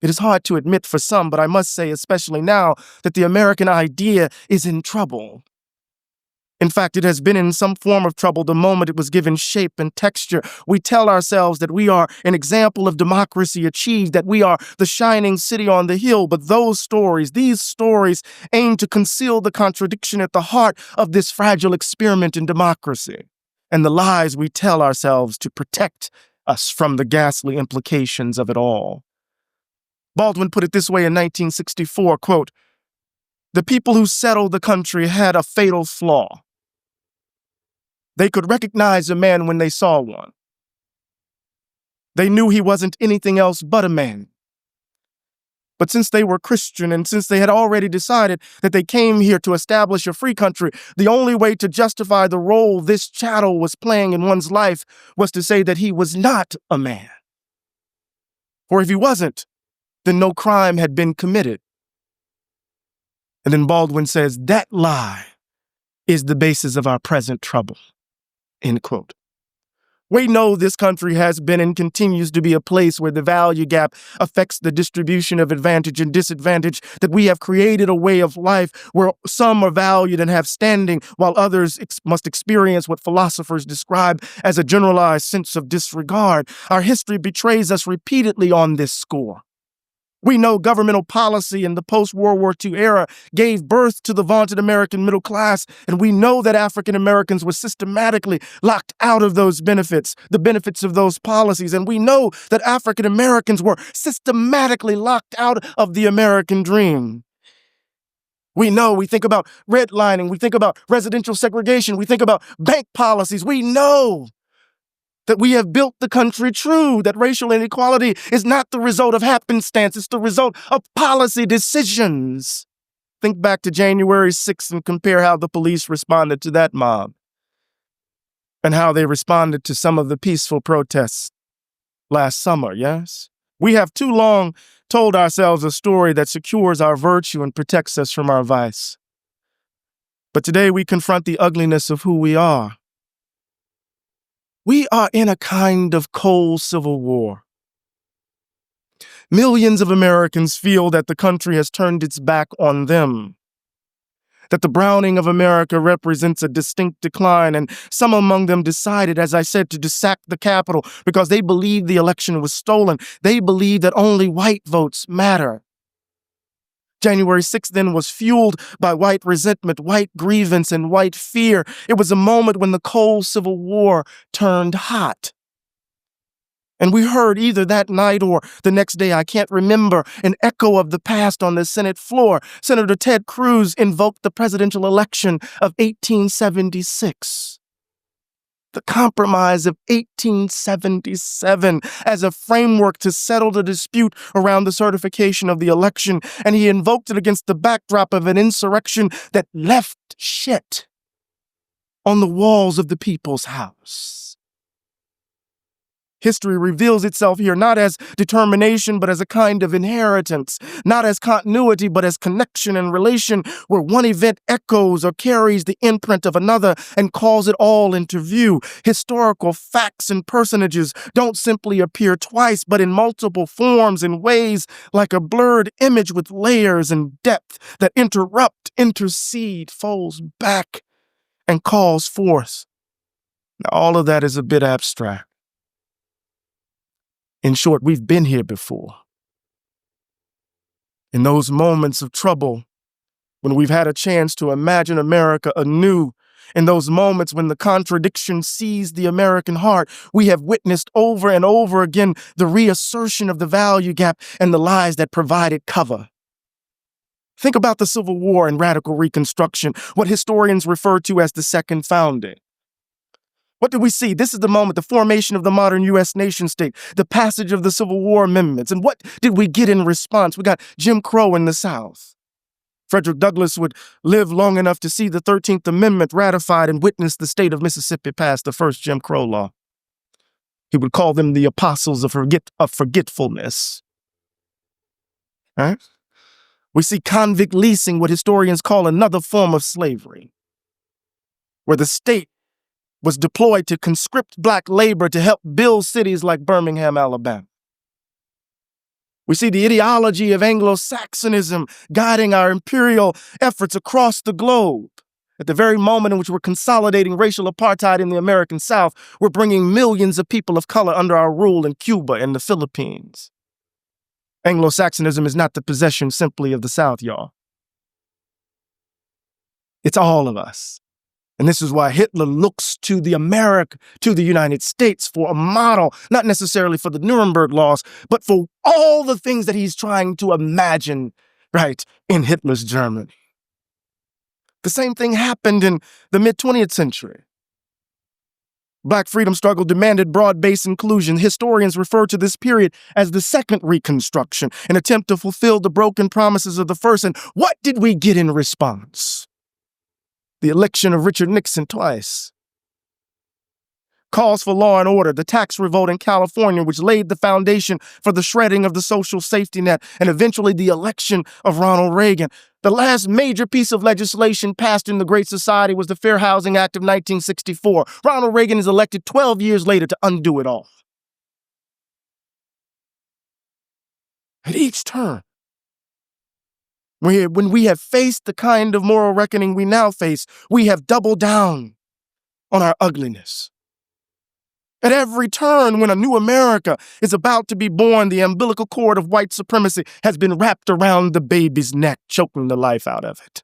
It is hard to admit for some, but I must say, especially now, that the American idea is in trouble. In fact, it has been in some form of trouble the moment it was given shape and texture. We tell ourselves that we are an example of democracy achieved, that we are the shining city on the hill, but these stories aim to conceal the contradiction at the heart of this fragile experiment in democracy, and the lies we tell ourselves to protect us from the ghastly implications of it all. Baldwin put it this way in 1964, quote, "The people who settled the country had a fatal flaw. They could recognize a man when they saw one. They knew he wasn't anything else but a man. But since they were Christian and since they had already decided that they came here to establish a free country, the only way to justify the role this chattel was playing in one's life was to say that he was not a man. For if he wasn't, then no crime had been committed." And then Baldwin says, "That lie is the basis of our present trouble." End quote. We know this country has been and continues to be a place where the value gap affects the distribution of advantage and disadvantage, that we have created a way of life where some are valued and have standing, while others must experience what philosophers describe as a generalized sense of disregard. Our history betrays us repeatedly on this score. We know governmental policy in the post-World War II era gave birth to the vaunted American middle class, and we know that African Americans were systematically locked out of those benefits, the benefits of those policies, and we know that African Americans were systematically locked out of the American dream. We think about redlining, we think about residential segregation, we think about bank policies. We know that we have built the country true, that racial inequality is not the result of happenstance, it's the result of policy decisions. Think back to January 6th and compare how the police responded to that mob and how they responded to some of the peaceful protests last summer, yes? We have too long told ourselves a story that secures our virtue and protects us from our vice. But today we confront the ugliness of who we are. We are in a kind of cold civil war. Millions of Americans feel that the country has turned its back on them, that the browning of America represents a distinct decline, and some among them decided, as I said, to sack the Capitol because they believed the election was stolen. They believe that only white votes matter. January 6th then was fueled by white resentment, white grievance, and white fear. It was a moment when the cold Civil War turned hot. And we heard either that night or the next day, I can't remember, an echo of the past on the Senate floor. Senator Ted Cruz invoked the presidential election of 1876. The Compromise of 1877 as a framework to settle the dispute around the certification of the election, and he invoked it against the backdrop of an insurrection that left shit on the walls of the people's house. History reveals itself here not as determination, but as a kind of inheritance, not as continuity, but as connection and relation, where one event echoes or carries the imprint of another and calls it all into view. Historical facts and personages don't simply appear twice, but in multiple forms, in ways like a blurred image with layers and depth that interrupt, intercede, folds back, and calls forth. Now, all of that is a bit abstract. In short, we've been here before. In those moments of trouble, when we've had a chance to imagine America anew, in those moments when the contradiction seized the American heart, we have witnessed over and over again the reassertion of the value gap and the lies that provided cover. Think about the Civil War and radical Reconstruction, what historians refer to as the Second Founding. What did we see? This is the moment, the formation of the modern U.S. nation-state, the passage of the Civil War amendments. And what did we get in response? We got Jim Crow in the South. Frederick Douglass would live long enough to see the 13th Amendment ratified and witness the state of Mississippi pass the first Jim Crow law. He would call them the apostles of forgetfulness. Right? We see convict leasing, what historians call another form of slavery, where the state was deployed to conscript black labor to help build cities like Birmingham, Alabama. We see the ideology of Anglo-Saxonism guiding our imperial efforts across the globe. At the very moment in which we're consolidating racial apartheid in the American South, we're bringing millions of people of color under our rule in Cuba and the Philippines. Anglo-Saxonism is not the possession simply of the South, y'all. It's all of us. And this is why Hitler looks to the United States for a model, not necessarily for the Nuremberg laws, but for all the things that he's trying to imagine, right, in Hitler's Germany. The same thing happened in the mid-20th century. Black freedom struggle demanded broad-based inclusion. Historians refer to this period as the Second Reconstruction, an attempt to fulfill the broken promises of the first. And what did we get in response? The election of Richard Nixon twice. Calls for law and order, the tax revolt in California, which laid the foundation for the shredding of the social safety net, and eventually the election of Ronald Reagan. The last major piece of legislation passed in the Great Society was the Fair Housing Act of 1964. Ronald Reagan is elected 12 years later to undo it all. At each turn, when we have faced the kind of moral reckoning we now face, we have doubled down on our ugliness. At every turn, when a new America is about to be born, the umbilical cord of white supremacy has been wrapped around the baby's neck, choking the life out of it.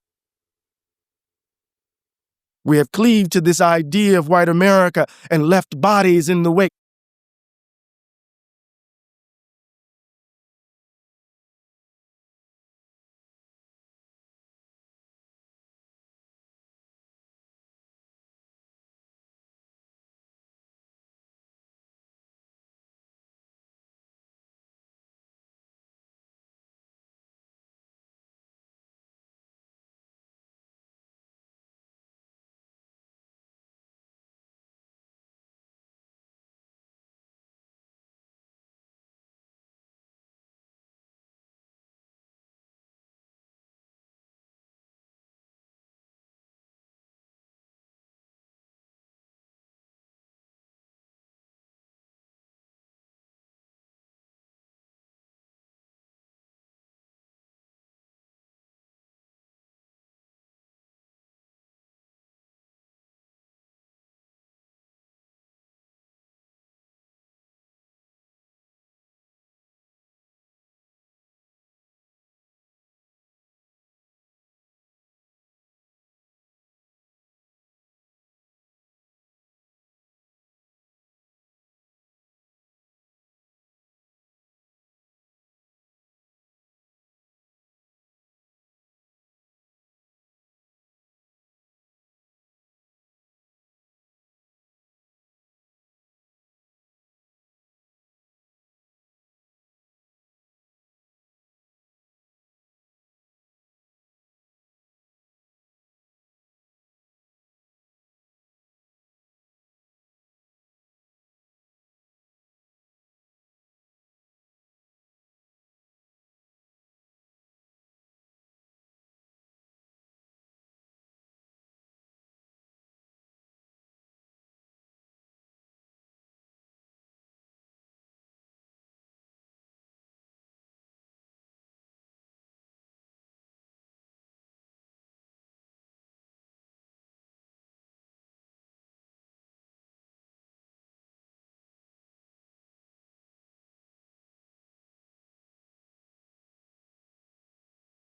We have cleaved to this idea of white America and left bodies in the wake.